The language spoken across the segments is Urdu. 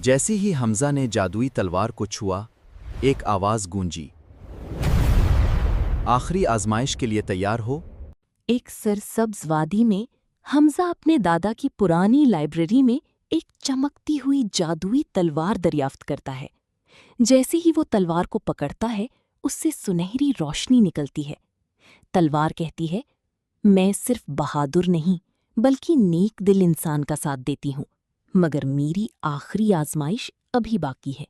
جیسے ہی حمزہ نے جادوئی تلوار کو چھوا، ایک آواز گونجی، آخری آزمائش کے لیے تیار ہو؟ ایک سرسبز وادی میں حمزہ اپنے دادا کی پرانی لائبریری میں ایک چمکتی ہوئی جادوئی تلوار دریافت کرتا ہے۔ جیسے ہی وہ تلوار کو پکڑتا ہے، اس سے سنہری روشنی نکلتی ہے۔ تلوار کہتی ہے، میں صرف بہادر نہیں بلکہ نیک دل انسان کا ساتھ دیتی ہوں، مگر میری آخری آزمائش ابھی باقی ہے۔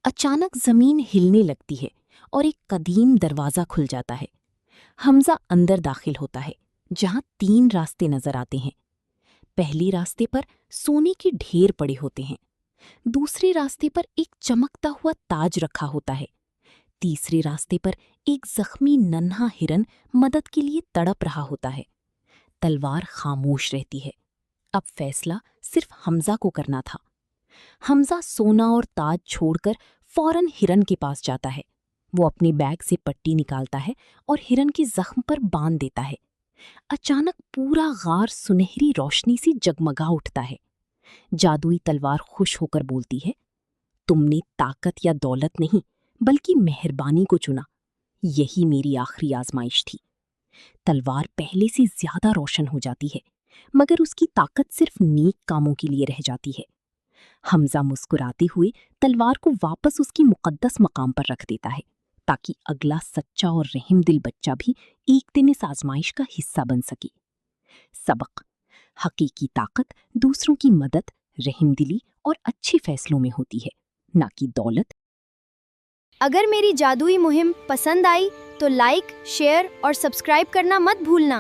اچانک زمین ہلنے لگتی ہے اور ایک قدیم دروازہ کھل جاتا ہے۔ حمزہ اندر داخل ہوتا ہے، جہاں 3 راستے نظر آتے ہیں۔ پہلی راستے پر سونے کے ڈھیر پڑے ہوتے ہیں، دوسرے راستے پر ایک چمکتا ہوا تاج رکھا ہوتا ہے، تیسرے راستے پر ایک زخمی ننھا ہرن مدد کے لیے تڑپ رہا ہوتا ہے۔ تلوار خاموش رہتی ہے۔ اب فیصلہ صرف حمزہ کو کرنا تھا۔ حمزہ سونا اور تاج چھوڑ کر فوراً ہرن کے پاس جاتا ہے۔ وہ اپنے بیگ سے پٹی نکالتا ہے اور ہرن کے زخم پر باندھ دیتا ہے۔ اچانک پورا غار سنہری روشنی سے جگمگا اٹھتا ہے۔ جادوئی تلوار خوش ہو کر بولتی ہے، تم نے طاقت یا دولت نہیں بلکہ مہربانی کو چنا۔ یہی میری آخری آزمائش تھی۔ تلوار پہلے سے زیادہ روشن ہو جاتی ہے، مگر اس کی طاقت صرف نیک کاموں کے لیے رہ جاتی ہے۔ حمزہ مسکراتے ہوئے تلوار کو واپس اس کی مقدس مقام پر رکھ دیتا ہے، تاکہ اگلا سچا اور رحم دل بچہ بھی ایک دن اس آزمائش کا حصہ بن سکے۔ سبق: حقیقی طاقت دوسروں کی مدد، رحم دلی اور اچھے فیصلوں میں ہوتی ہے، نہ کہ دولت۔ اگر میری جادوئی مہم پسند آئی تو لائک، شیئر اور سبسکرائب کرنا مت بھولنا۔